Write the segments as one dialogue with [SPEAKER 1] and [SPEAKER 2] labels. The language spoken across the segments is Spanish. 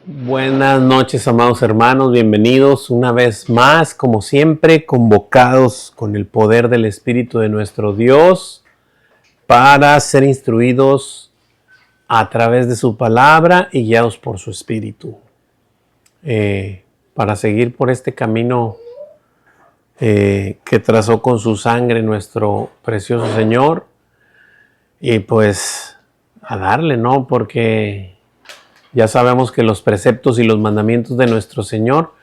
[SPEAKER 1] Buenas noches, amados hermanos, bienvenidos una vez más, como siempre, convocados con el poder del Espíritu de nuestro Dios para ser instruidos a través de su palabra y guiados por su Espíritu, para seguir por este camino que trazó con su sangre nuestro precioso Señor, y pues a darle, ¿no? Porque ya sabemos que los preceptos y los mandamientos de nuestro Señor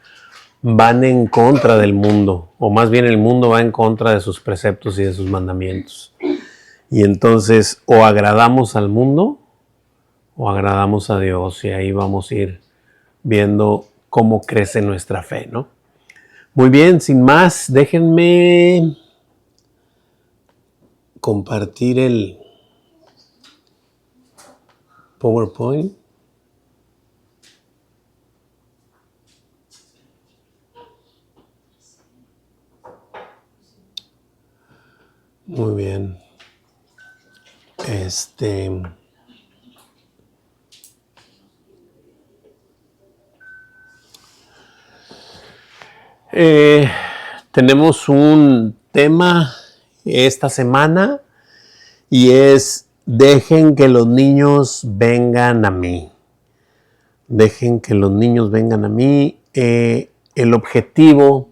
[SPEAKER 1] van en contra del mundo, o más bien el mundo va en contra de sus preceptos y de sus mandamientos. Y entonces o agradamos al mundo o agradamos a Dios, y ahí vamos a ir viendo cómo crece nuestra fe, ¿no? Muy bien, sin más, déjenme compartir el PowerPoint. Muy bien. Tenemos un tema esta semana y es: dejen que los niños vengan a mí. Dejen que los niños vengan a mí. El objetivo,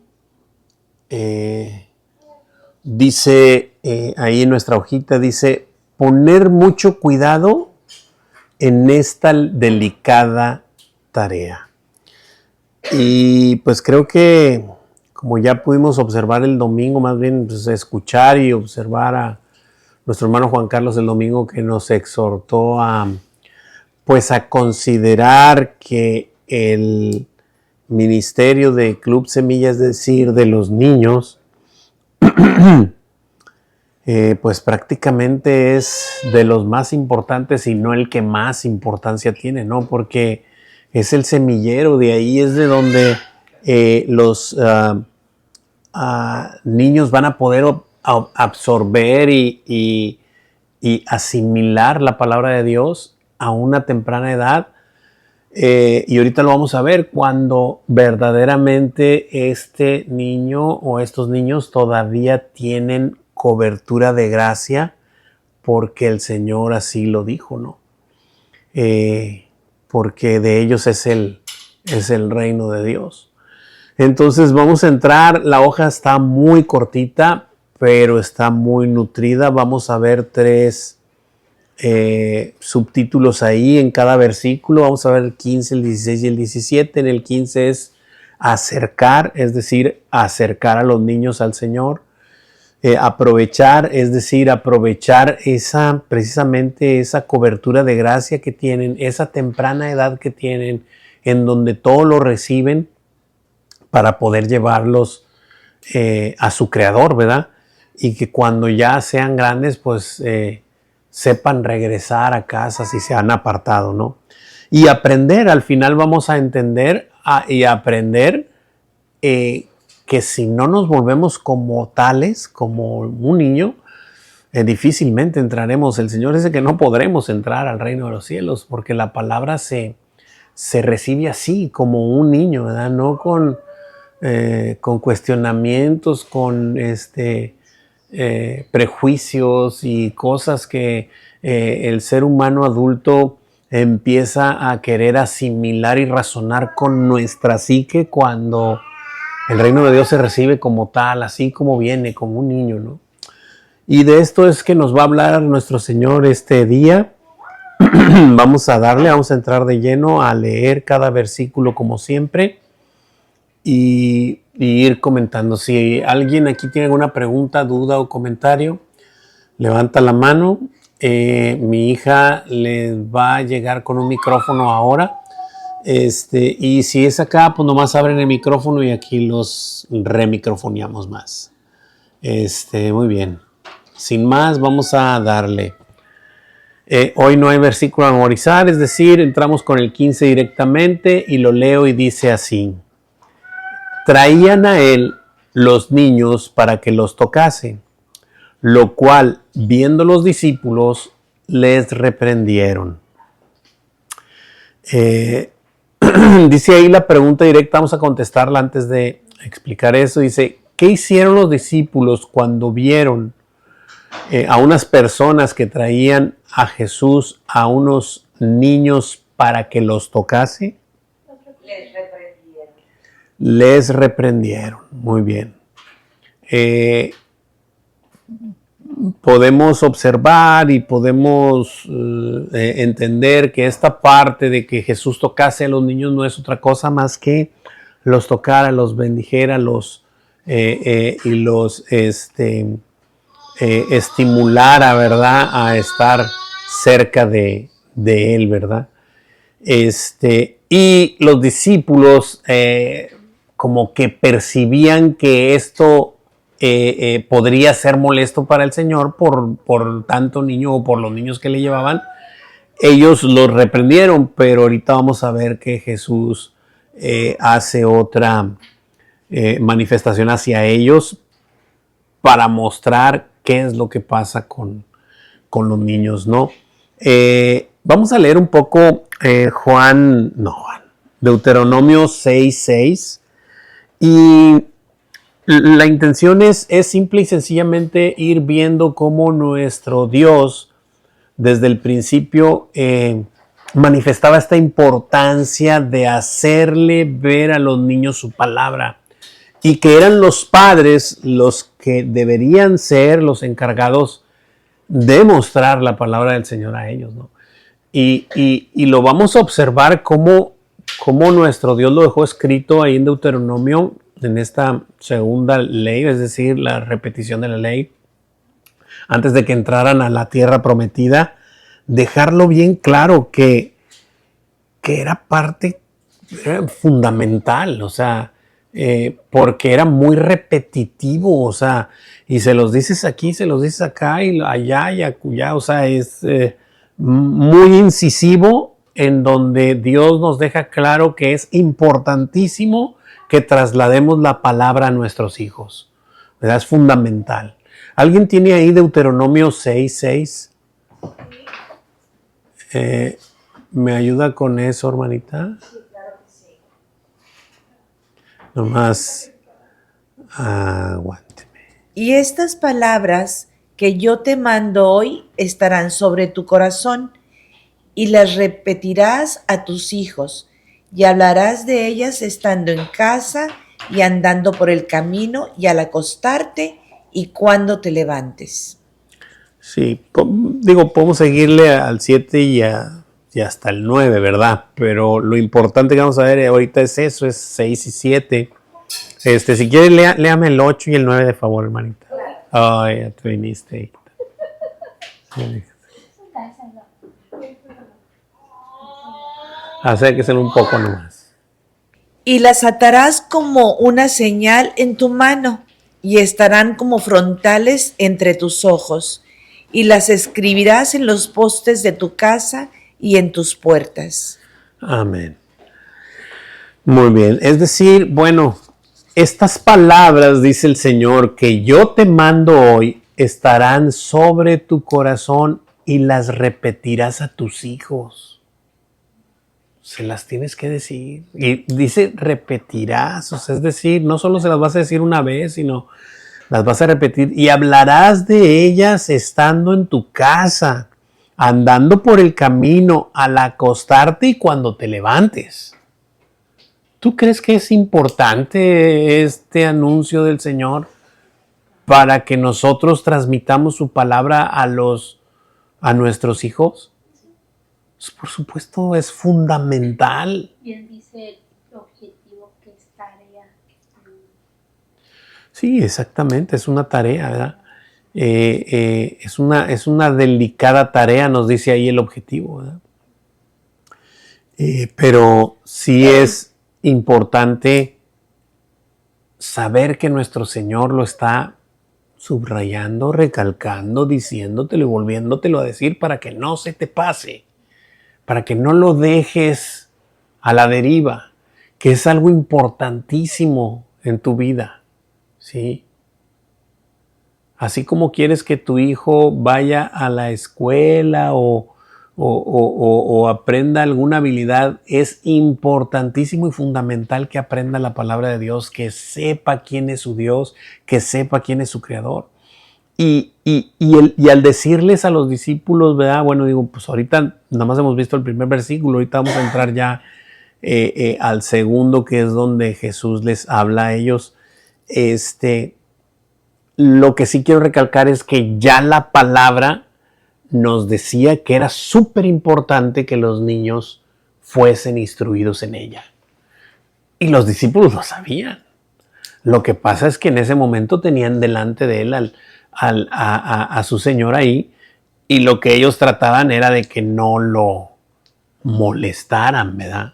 [SPEAKER 1] dice ahí en nuestra hojita, dice poner mucho cuidado en esta delicada tarea. Y pues creo que, como ya pudimos observar el domingo, más bien pues, escuchar y observar a nuestro hermano Juan Carlos el domingo, que nos exhortó a considerar que el ministerio de Club Semilla, es decir, de los niños, pues prácticamente es de los más importantes, y no el que más importancia tiene, ¿no? Porque es el semillero, de ahí es de donde los niños van a poder absorber y asimilar la palabra de Dios a una temprana edad. Y ahorita lo vamos a ver, cuando verdaderamente este niño o estos niños todavía tienen cobertura de gracia, porque el Señor así lo dijo, ¿no? Porque de ellos es el reino de Dios. Entonces vamos a entrar. La hoja está muy cortita, pero está muy nutrida. Vamos a ver 3 subtítulos ahí en cada versículo. Vamos a ver el 15, el 16 y el 17. En el 15 es acercar, es decir, acercar a los niños al Señor. Aprovechar, es decir, aprovechar precisamente esa cobertura de gracia que tienen, esa temprana edad que tienen, en donde todo lo reciben, para poder llevarlos a su Creador, ¿verdad? Y que cuando ya sean grandes, pues sepan regresar a casa si se han apartado, ¿no? Y aprender, al final vamos a entender y aprender que si no nos volvemos como tales, como un niño, difícilmente entraremos. El Señor dice que no podremos entrar al reino de los cielos, porque la palabra se recibe así, como un niño, ¿verdad? No con cuestionamientos, con prejuicios y cosas que el ser humano adulto empieza a querer asimilar y razonar con nuestra psique, cuando el reino de Dios se recibe como tal, así como viene, como un niño, ¿no? Y de esto es que nos va a hablar nuestro Señor este día. Vamos a entrar de lleno a leer cada versículo como siempre y ir comentando. Si alguien aquí tiene alguna pregunta, duda o comentario, levanta la mano. Mi hija les va a llegar con un micrófono ahora. Y si es acá, pues nomás abren el micrófono y aquí los remicrofoneamos más. Muy bien. Sin más, vamos a darle. Hoy no hay versículo a memorizar, es decir, entramos con el 15 directamente y lo leo y dice así: traían a él los niños para que los tocase, lo cual, viendo los discípulos, les reprendieron. dice ahí la pregunta directa, vamos a contestarla antes de explicar eso. Dice, ¿qué hicieron los discípulos cuando vieron a unas personas que traían a Jesús a unos niños para que los tocase?
[SPEAKER 2] Les reprendieron.
[SPEAKER 1] Les reprendieron. Muy bien. Podemos observar y podemos entender que esta parte de que Jesús tocase a los niños no es otra cosa más que los tocara, los bendijera, y los estimulara, ¿verdad?, a estar cerca de Él, ¿verdad? Y los discípulos como que percibían que esto podría ser molesto para el Señor por tanto niño o por los niños que le llevaban. Ellos los reprendieron, pero ahorita vamos a ver que Jesús hace otra manifestación hacia ellos para mostrar qué es lo que pasa con los niños, ¿no? Vamos a leer un poco Deuteronomio 6:6, y la intención es simple y sencillamente ir viendo cómo nuestro Dios desde el principio manifestaba esta importancia de hacerle ver a los niños su palabra, y que eran los padres los que deberían ser los encargados de mostrar la palabra del Señor a ellos, ¿no? Y lo vamos a observar cómo nuestro Dios lo dejó escrito ahí en Deuteronomio, en esta segunda ley, es decir, la repetición de la ley, antes de que entraran a la tierra prometida, dejarlo bien claro que era parte fundamental, o sea, porque era muy repetitivo, o sea, y se los dices aquí, se los dices acá y allá y acullá, o sea, es muy incisivo, en donde Dios nos deja claro que es importantísimo que traslademos la palabra a nuestros hijos, ¿verdad? Es fundamental. ¿Alguien tiene ahí Deuteronomio 6:6? ¿Me ayuda con eso, hermanita?
[SPEAKER 2] Sí, claro que sí.
[SPEAKER 1] Nomás aguánteme.
[SPEAKER 2] Y estas palabras que yo te mando hoy estarán sobre tu corazón, y las repetirás a tus hijos, y hablarás de ellas estando en casa y andando por el camino y al acostarte y cuando te levantes.
[SPEAKER 1] Sí, podemos seguirle al 7 y hasta el 9, ¿verdad? Pero lo importante que vamos a ver ahorita es eso, es 6 y 7. Si quiere, léame el 8 y el 9 de favor, hermanita. Ay, ya te viniste. Acérquese un poco nomás.
[SPEAKER 2] Y las atarás como una señal en tu mano, y estarán como frontales entre tus ojos, y las escribirás en los postes de tu casa y en tus puertas.
[SPEAKER 1] Amén. Muy bien. Es decir, bueno, estas palabras, dice el Señor, que yo te mando hoy, estarán sobre tu corazón y las repetirás a tus hijos. Se las tienes que decir. Y dice repetirás, o sea, es decir, no solo se las vas a decir una vez, sino las vas a repetir, y hablarás de ellas estando en tu casa, andando por el camino, al acostarte y cuando te levantes. ¿Tú crees que es importante este anuncio del Señor para que nosotros transmitamos su palabra a nuestros hijos? Por supuesto, es fundamental.
[SPEAKER 3] Y él dice el objetivo, que es tarea.
[SPEAKER 1] Sí, exactamente, es una tarea, ¿verdad? Es una delicada tarea, nos dice ahí el objetivo, ¿verdad? Pero sí es importante saber que nuestro Señor lo está subrayando, recalcando, diciéndotelo y volviéndotelo a decir para que no se te pase, para que no lo dejes a la deriva, que es algo importantísimo en tu vida, ¿sí? Así como quieres que tu hijo vaya a la escuela o o aprenda alguna habilidad, es importantísimo y fundamental que aprenda la palabra de Dios, que sepa quién es su Dios, que sepa quién es su Creador. Y al decirles a los discípulos, ¿verdad? Bueno, digo, pues ahorita nada más hemos visto el primer versículo, ahorita vamos a entrar ya al segundo, que es donde Jesús les habla a ellos. Lo que sí quiero recalcar es que ya la palabra nos decía que era súper importante que los niños fuesen instruidos en ella. Y los discípulos lo sabían. Lo que pasa es que en ese momento tenían delante de él a su Señor ahí, y lo que ellos trataban era de que no lo molestaran, ¿verdad?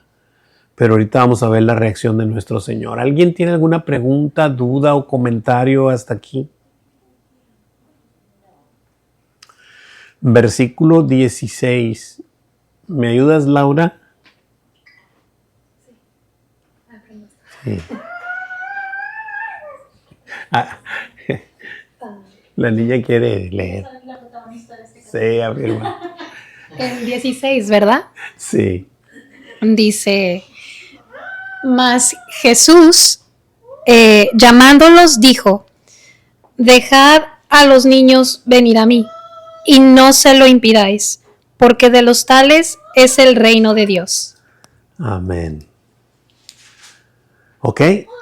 [SPEAKER 1] Pero ahorita vamos a ver la reacción de nuestro Señor. ¿Alguien tiene alguna pregunta, duda o comentario hasta aquí? Versículo 16. ¿Me ayudas, Laura? Sí. La niña quiere leer. Sí, afirma.
[SPEAKER 4] El 16, ¿verdad?
[SPEAKER 1] Sí.
[SPEAKER 4] Dice, mas Jesús, llamándolos, dijo, dejad a los niños venir a mí, y no se lo impidáis, porque de los tales es el reino de Dios.
[SPEAKER 1] Amén. Ok,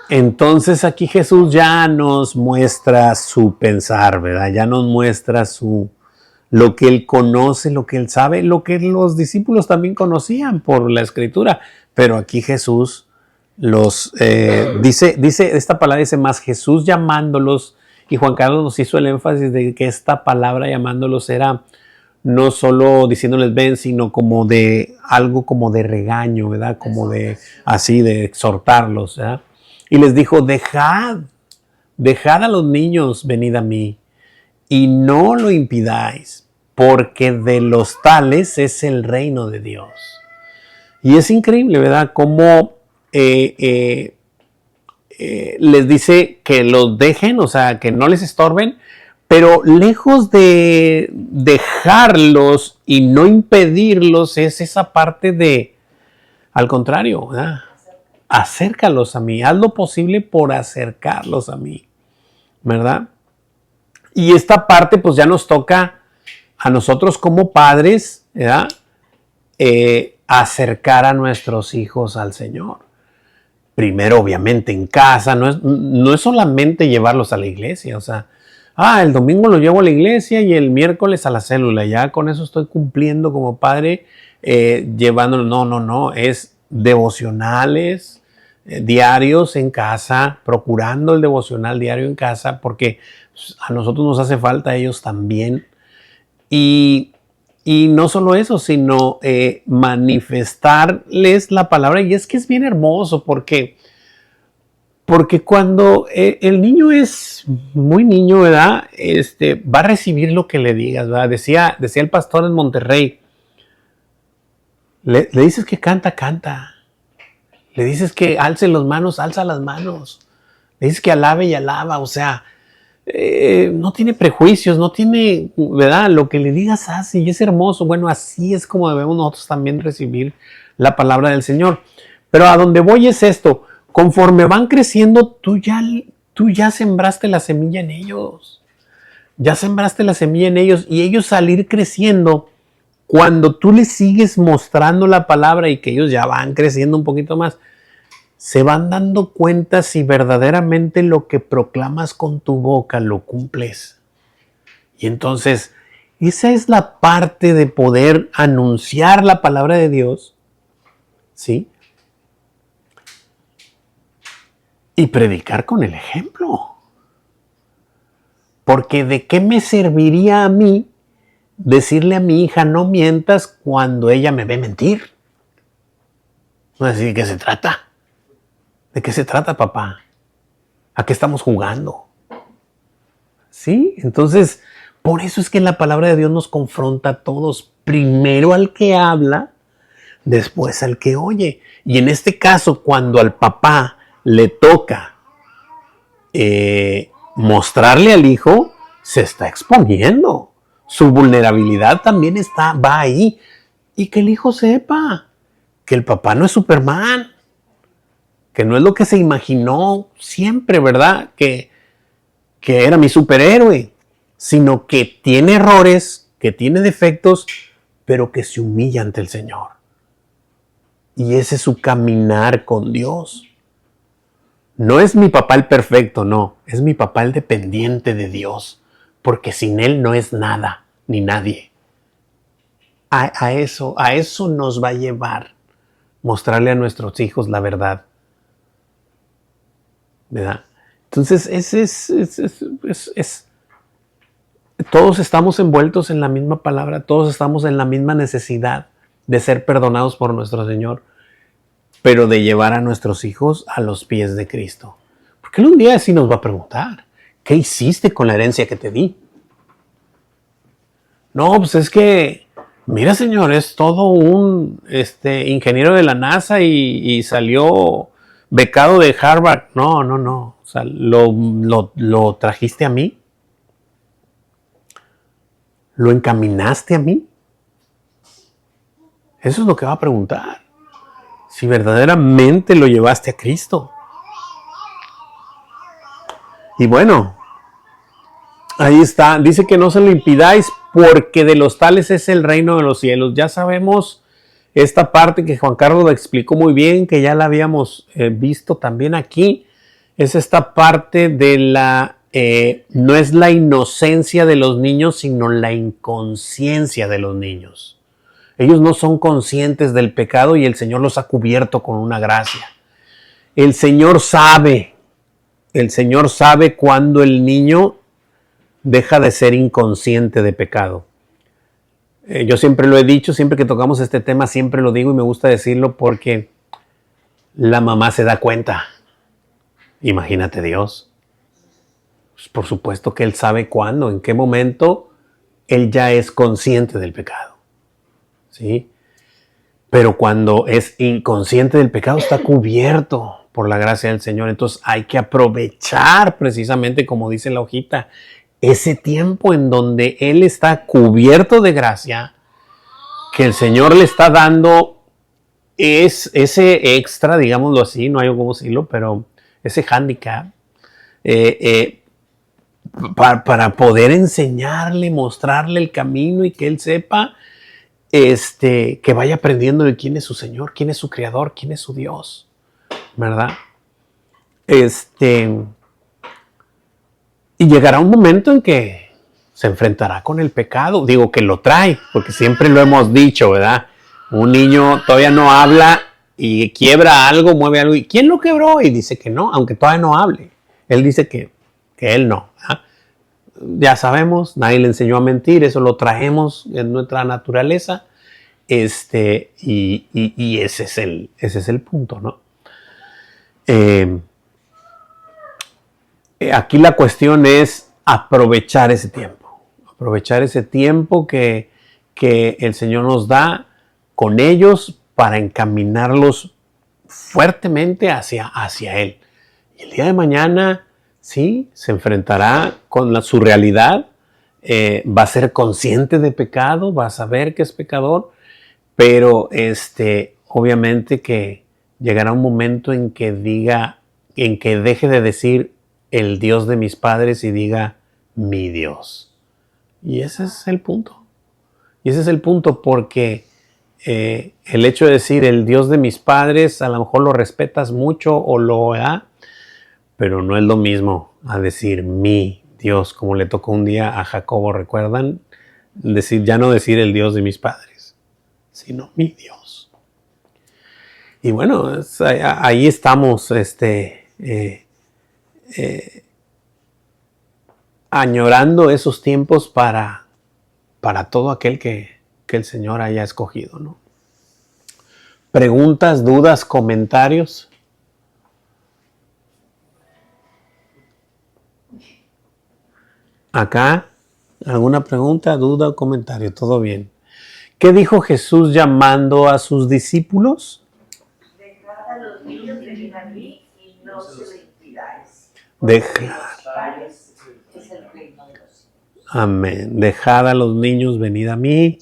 [SPEAKER 1] entonces aquí Jesús ya nos muestra su pensar, ¿verdad? Ya nos muestra lo que él conoce, lo que él sabe, lo que los discípulos también conocían por la Escritura. Pero aquí Jesús los dice, esta palabra dice más, Jesús llamándolos, y Juan Carlos nos hizo el énfasis de que esta palabra llamándolos era no solo diciéndoles ven, sino como de algo como de regaño, ¿verdad? Como de así, de exhortarlos, ¿verdad? Y les dijo, dejad a los niños, venid a mí, y no lo impidáis, porque de los tales es el reino de Dios. Y es increíble, ¿verdad? Cómo les dice que los dejen, o sea, que no les estorben, pero lejos de dejarlos y no impedirlos, es esa parte de, al contrario, ¿verdad? Acércalos a mí, haz lo posible por acercarlos a mí, ¿verdad? Y esta parte pues ya nos toca a nosotros como padres, ¿verdad? Acercar a nuestros hijos al Señor. Primero, obviamente, en casa, no es solamente llevarlos a la iglesia, o sea, el domingo los llevo a la iglesia y el miércoles a la célula, ya con eso estoy cumpliendo como padre, llevándolos, no, es devocionales diarios en casa, procurando el devocional diario en casa, porque a nosotros nos hace falta, a ellos también, y no solo eso, sino manifestarles la palabra. Y es que es bien hermoso porque cuando el niño es muy niño, ¿verdad? Va a recibir lo que le digas, ¿verdad? Decía el pastor en Monterrey, le dices que canta. Le dices que alce las manos, alza las manos. Le dices que alabe y alaba, o sea, no tiene prejuicios, no tiene, ¿verdad? Lo que le digas hace y es hermoso. Bueno, así es como debemos nosotros también recibir la palabra del Señor. Pero a donde voy es esto, conforme van creciendo, tú ya sembraste la semilla en ellos. Ya sembraste la semilla en ellos y ellos al ir creciendo, cuando tú les sigues mostrando la palabra y que ellos ya van creciendo un poquito más, se van dando cuenta si verdaderamente lo que proclamas con tu boca lo cumples. Y entonces, esa es la parte de poder anunciar la palabra de Dios, ¿sí? Y predicar con el ejemplo. Porque ¿de qué me serviría a mí decirle a mi hija no mientas cuando ella me ve mentir? No es decir, ¿de qué se trata? ¿De qué se trata, papá? ¿A qué estamos jugando? ¿Sí? Entonces, por eso es que la palabra de Dios nos confronta a todos. Primero al que habla, después al que oye. Y en este caso, cuando al papá le toca mostrarle al hijo, se está exponiendo. Su vulnerabilidad también va ahí. Y que el hijo sepa que el papá no es Superman, que no es lo que se imaginó siempre, ¿verdad? Que era mi superhéroe, sino que tiene errores, que tiene defectos, pero que se humilla ante el Señor. Y ese es su caminar con Dios. No es mi papá el perfecto, no, es mi papá el dependiente de Dios, porque sin Él no es nada, ni nadie. A eso nos va a llevar mostrarle a nuestros hijos la verdad, ¿verdad? Entonces, todos estamos envueltos en la misma palabra, todos estamos en la misma necesidad de ser perdonados por nuestro Señor, pero de llevar a nuestros hijos a los pies de Cristo. Porque Él un día sí nos va a preguntar, ¿qué hiciste con la herencia que te di? No, pues es que, mira, Señor, es todo un ingeniero de la NASA y salió becado de Harvard. No. O sea, ¿lo trajiste a mí? ¿Lo encaminaste a mí? Eso es lo que va a preguntar. Si verdaderamente lo llevaste a Cristo. Y bueno, ahí está. Dice que no se lo impidáis porque de los tales es el reino de los cielos. Ya sabemos esta parte que Juan Carlos lo explicó muy bien, que ya la habíamos visto también aquí. Es esta parte de no es la inocencia de los niños, sino la inconsciencia de los niños. Ellos no son conscientes del pecado y el Señor los ha cubierto con una gracia. El Señor sabe cuando el niño deja de ser inconsciente de pecado. Yo siempre lo he dicho, siempre que tocamos este tema, siempre lo digo y me gusta decirlo porque la mamá se da cuenta. Imagínate Dios. Pues por supuesto que Él sabe cuándo, en qué momento Él ya es consciente del pecado. ¿Sí? Pero cuando es inconsciente del pecado está cubierto por la gracia del Señor. Entonces hay que aprovechar precisamente, como dice la hojita, ese tiempo en donde Él está cubierto de gracia, que el Señor le está dando ese extra, digámoslo así, no hay cómo decirlo, pero ese handicap, para poder enseñarle, mostrarle el camino y que Él sepa que vaya aprendiendo de quién es su Señor, quién es su Creador, quién es su Dios, ¿verdad? Y llegará un momento en que se enfrentará con el pecado. Digo que lo trae, porque siempre lo hemos dicho, ¿verdad? Un niño todavía no habla y quiebra algo, mueve algo. ¿Y quién lo quebró? Y dice que no, aunque todavía no hable. Él dice que él no, ¿verdad? Ya sabemos, nadie le enseñó a mentir, eso lo traemos en nuestra naturaleza, y ese es el punto, ¿no? Aquí la cuestión es aprovechar ese tiempo que el Señor nos da con ellos para encaminarlos fuertemente hacia Él. Y el día de mañana, sí, se enfrentará con su realidad, va a ser consciente de pecado, va a saber que es pecador, pero obviamente que llegará un momento en que deje de decir el Dios de mis padres y diga mi Dios. Y ese es el punto. Porque el hecho de decir el Dios de mis padres, a lo mejor lo respetas mucho o lo da, pero no es lo mismo a decir mi Dios, como le tocó un día a Jacobo, ¿recuerdan? Ya no decir el Dios de mis padres, sino mi Dios. Y bueno, ahí estamos, añorando esos tiempos para todo aquel que el Señor haya escogido, ¿no? ¿Preguntas, dudas, comentarios? Acá, ¿alguna pregunta, duda o comentario? Todo bien. ¿Qué dijo Jesús llamando a sus discípulos?
[SPEAKER 2] Dejad a los niños venir a mí y no se lo impidáis.
[SPEAKER 1] Dejar.
[SPEAKER 2] Es el reino de los cielos.
[SPEAKER 1] Amén. Dejad a los niños venid a mí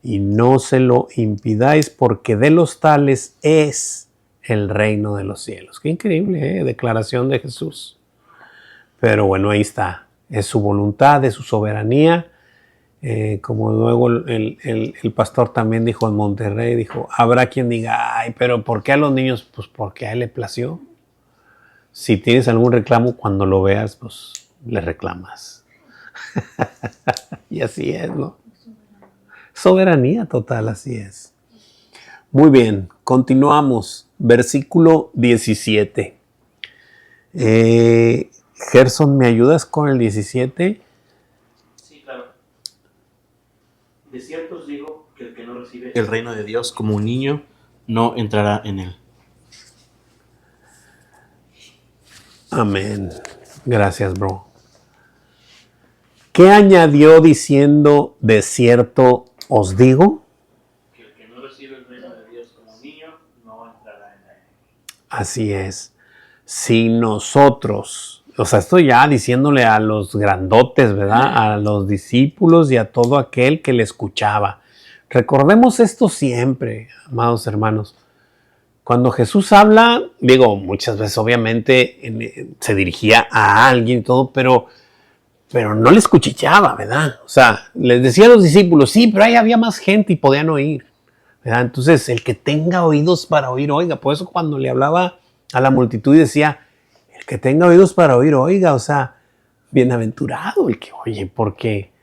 [SPEAKER 1] y no se lo impidáis, porque de los tales es el reino de los cielos. Qué increíble, declaración de Jesús. Pero bueno, ahí está. Es su voluntad, es su soberanía. Como luego el pastor también dijo en Monterrey, dijo, habrá quien diga, ay, pero ¿por qué a los niños? Pues porque a él le plació. Si tienes algún reclamo, cuando lo veas, pues le reclamas. Y así es, ¿no? Soberanía total, así es. Muy bien, continuamos. Versículo 17. Gerson, ¿me ayudas con el 17?
[SPEAKER 5] Sí, claro. De cierto os digo que el que no recibe el reino de Dios como un niño, no entrará en él.
[SPEAKER 1] Amén. Gracias, bro. ¿Qué añadió diciendo, de cierto os digo?
[SPEAKER 5] Que el que no recibe el reino de Dios como un niño, no entrará en él.
[SPEAKER 1] Así es. Si nosotros, o sea, estoy ya diciéndole a los grandotes, ¿verdad? A los discípulos y a todo aquel que le escuchaba. Recordemos esto siempre, amados hermanos. Cuando Jesús habla, digo, muchas veces obviamente se dirigía a alguien y todo, pero no les cuchicheaba, ¿verdad? O sea, les decía a los discípulos, sí, pero ahí había más gente y podían oír, ¿verdad? Entonces, el que tenga oídos para oír, oiga. Por eso cuando le hablaba a la multitud decía, el que tenga oídos para oír, oiga. O sea, bienaventurado el que oye, porque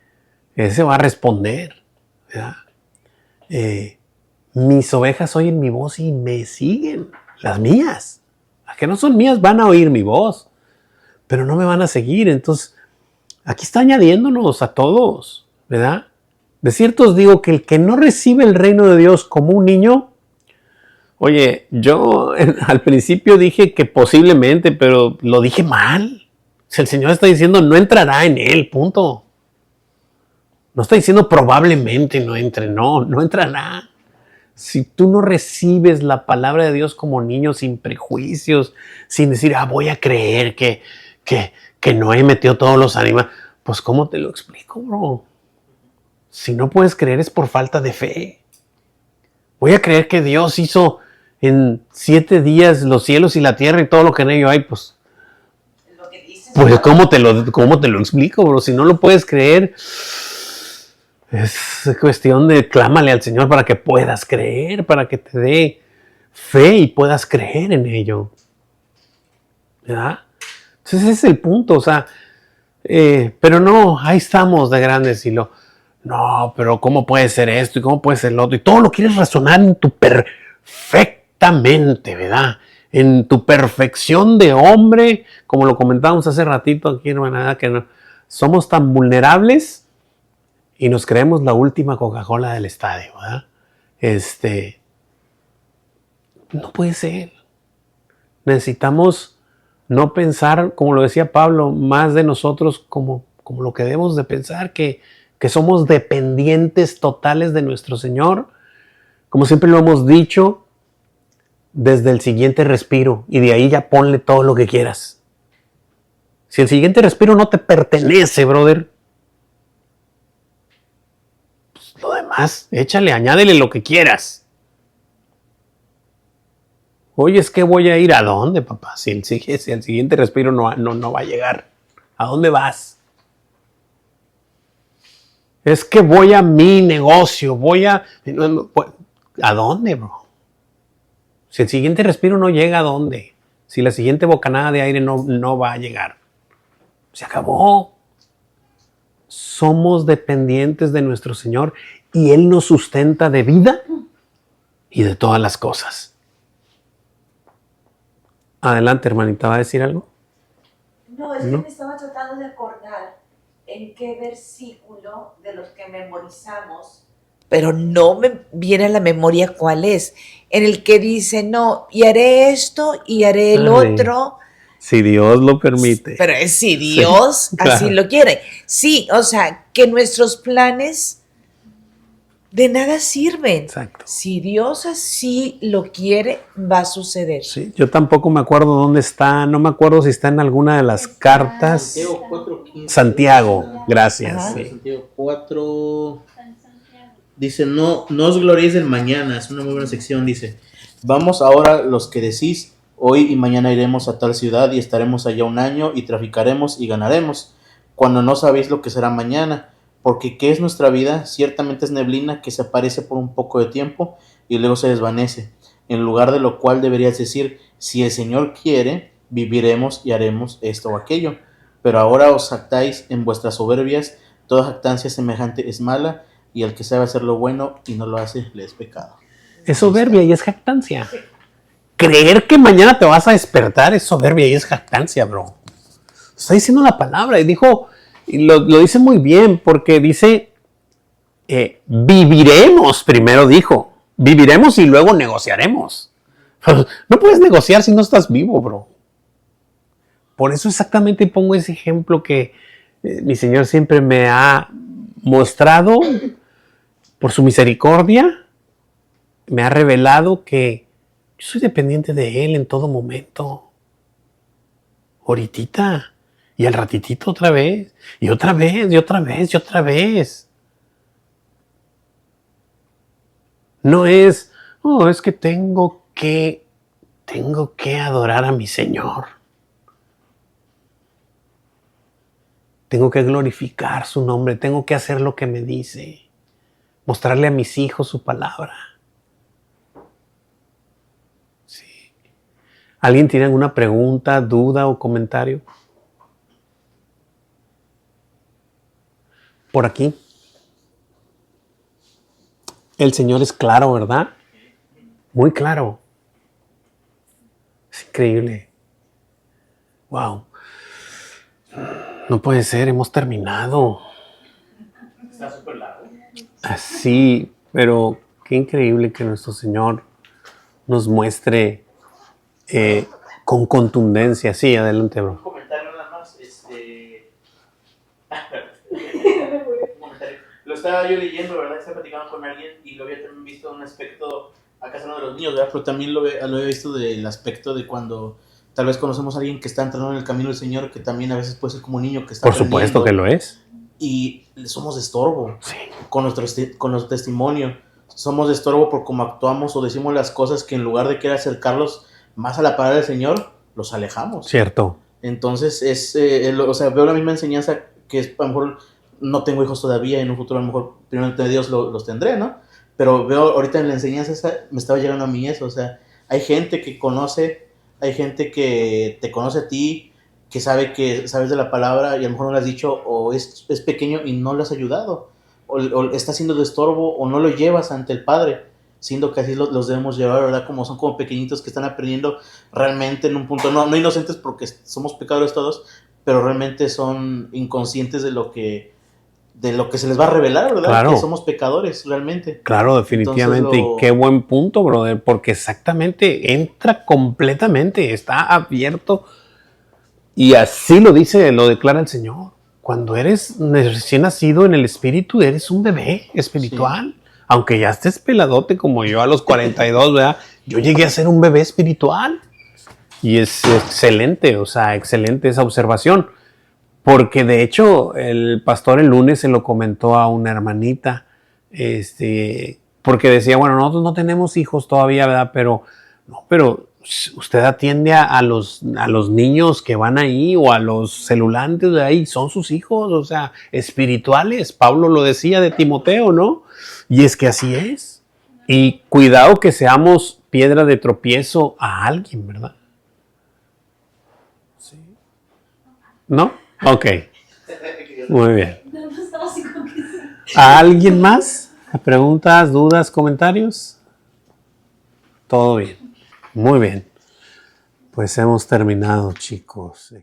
[SPEAKER 1] ese va a responder, ¿verdad? Mis ovejas oyen mi voz y me siguen, las mías. Las que no son mías van a oír mi voz, pero no me van a seguir. Entonces, aquí está añadiéndonos a todos, ¿verdad? De cierto os digo que el que no recibe el reino de Dios como un niño, oye, yo al principio dije que posiblemente, pero lo dije mal. Si el Señor está diciendo no entrará en él, punto. No está diciendo probablemente no entre, no entrará. Si tú no recibes la palabra de Dios como niño, sin prejuicios, sin decir, voy a creer que Noé metió todos los animales, pues ¿cómo te lo explico, bro? Si no puedes creer es por falta de fe. Voy a creer que Dios hizo en 7 días los cielos y la tierra y todo lo que en ello hay, pues ¿cómo te lo explico, bro? Si no lo puedes creer, es cuestión de clámale al Señor para que puedas creer, para que te dé fe y puedas creer en ello, ¿verdad? Entonces ese es el punto, o sea, pero no, ahí estamos de grandes y no, pero ¿cómo puede ser esto y cómo puede ser lo otro? Y todo lo quieres razonar en tu perfectamente, ¿verdad? En tu perfección de hombre, como lo comentábamos hace ratito aquí, hermana, que no, somos tan vulnerables y nos creemos la última Coca-Cola del estadio, ¿verdad? No puede ser. Necesitamos no pensar, como lo decía Pablo, más de nosotros como lo que debemos de pensar, que somos dependientes totales de nuestro Señor. Como siempre lo hemos dicho, desde el siguiente respiro, y de ahí ya ponle todo lo que quieras. Si el siguiente respiro no te pertenece, brother, pues lo demás, échale, añádele lo que quieras. Oye, es que voy a ir ¿a dónde, papá? Si el siguiente respiro no va a llegar. ¿A dónde vas? Es que voy a mi negocio, ¿a dónde, bro? Si el siguiente respiro no llega, ¿a dónde? Si la siguiente bocanada de aire no va a llegar. Se acabó. Somos dependientes de nuestro Señor y Él nos sustenta de vida y de todas las cosas. Adelante, hermanita, ¿va a decir algo?
[SPEAKER 2] No, es que me estaba tratando de acordar en qué versículo de los que memorizamos, pero no me viene a la memoria cuál es, en el que dice, no, y haré esto y haré el otro.
[SPEAKER 1] Si Dios lo permite.
[SPEAKER 2] Pero es si Dios
[SPEAKER 1] sí, claro,
[SPEAKER 2] así lo quiere. Sí, o sea, que nuestros planes de nada sirven.
[SPEAKER 1] Exacto.
[SPEAKER 2] Si Dios así lo quiere, va a suceder.
[SPEAKER 1] Sí, yo tampoco me acuerdo dónde está, no me acuerdo si está en alguna de las cartas.
[SPEAKER 5] Santiago 4:15.
[SPEAKER 1] Santiago, gracias.
[SPEAKER 2] Ajá.
[SPEAKER 1] Sí.
[SPEAKER 5] Santiago 4. Dice, no os gloríes del mañana. Es una muy buena sección. Dice, vamos ahora los que decís, hoy y mañana iremos a tal ciudad y estaremos allá un año y traficaremos y ganaremos, cuando no sabéis lo que será mañana. Porque ¿qué es nuestra vida? Ciertamente es neblina que se aparece por un poco de tiempo y luego se desvanece. En lugar de lo cual deberías decir, si el Señor quiere, viviremos y haremos esto o aquello. Pero ahora os jactáis en vuestras soberbias, toda jactancia semejante es mala, y el que sabe hacer lo bueno y no lo hace, le es pecado.
[SPEAKER 1] Es soberbia y es jactancia. Creer que mañana te vas a despertar es soberbia y es jactancia, bro. Está diciendo la palabra y dijo, y lo dice muy bien, porque dice, viviremos, primero dijo, viviremos y luego negociaremos. No puedes negociar si no estás vivo, bro. Por eso exactamente pongo ese ejemplo que mi Señor siempre me ha mostrado, por su misericordia, me ha revelado que yo soy dependiente de Él en todo momento. Ahoritita. Y al ratitito otra vez. Y otra vez, y otra vez, y otra vez. No es, es que tengo que adorar a mi Señor. Tengo que glorificar su nombre. Tengo que hacer lo que me dice. Mostrarle a mis hijos su palabra. Sí. ¿Alguien tiene alguna pregunta, duda o comentario? Por aquí. El Señor es claro, ¿verdad? Muy claro. Es increíble. Wow. No puede ser, hemos terminado.
[SPEAKER 5] Está súper largo.
[SPEAKER 1] Sí, pero qué increíble que nuestro Señor nos muestre con contundencia. Sí, adelante, bro.
[SPEAKER 5] Un comentario nada más. Un comentario. Lo estaba yo leyendo, ¿verdad? Estaba platicando con alguien y lo había también visto un aspecto, acá es uno de los niños, ¿verdad? Pero también lo había visto del aspecto de cuando tal vez conocemos a alguien que está entrando en el camino del Señor, que también a veces puede ser como un niño que está
[SPEAKER 1] Por supuesto que lo es.
[SPEAKER 5] Y somos de estorbo.
[SPEAKER 1] Sí.
[SPEAKER 5] Con nuestro testimonio. Somos de estorbo por cómo actuamos o decimos las cosas que en lugar de querer acercarlos más a la palabra del Señor, los alejamos.
[SPEAKER 1] Cierto.
[SPEAKER 5] Entonces, veo la misma enseñanza que es, a lo mejor no tengo hijos todavía, en un futuro a lo mejor, primero de Dios los tendré, ¿no? Pero veo ahorita en la enseñanza esa, me estaba llegando a mí eso, o sea, hay gente que te conoce a ti, que sabe que sabes de la palabra y a lo mejor no lo has dicho, o es pequeño y no lo has ayudado, o está siendo de estorbo, o no lo llevas ante el Padre, siendo que así los debemos llevar, ¿verdad? Como son como pequeñitos que están aprendiendo realmente en un punto, no inocentes porque somos pecadores todos, pero realmente son inconscientes de lo que se les va a revelar, ¿verdad?
[SPEAKER 1] Claro.
[SPEAKER 5] Que somos pecadores, realmente.
[SPEAKER 1] Claro, definitivamente. Y qué buen punto, brother, porque exactamente entra completamente, está abierto. Y así lo dice, lo declara el Señor. Cuando eres recién nacido en el espíritu, eres un bebé espiritual. Sí. Aunque ya estés peladote como yo a los 42, ¿verdad? Yo llegué a ser un bebé espiritual. Y es excelente, o sea, excelente esa observación. Porque de hecho el pastor el lunes se lo comentó a una hermanita, porque decía, bueno, nosotros no tenemos hijos todavía, ¿verdad? Pero usted atiende a los niños que van ahí o a los celulantes de ahí, son sus hijos, o sea, espirituales. Pablo lo decía de Timoteo, ¿no? Y es que así es. Y cuidado que seamos piedra de tropiezo a alguien, ¿verdad? Sí. ¿No? Ok. Muy bien. ¿A alguien más? ¿Preguntas, dudas, comentarios? Todo bien. Muy bien. Pues hemos terminado, chicos.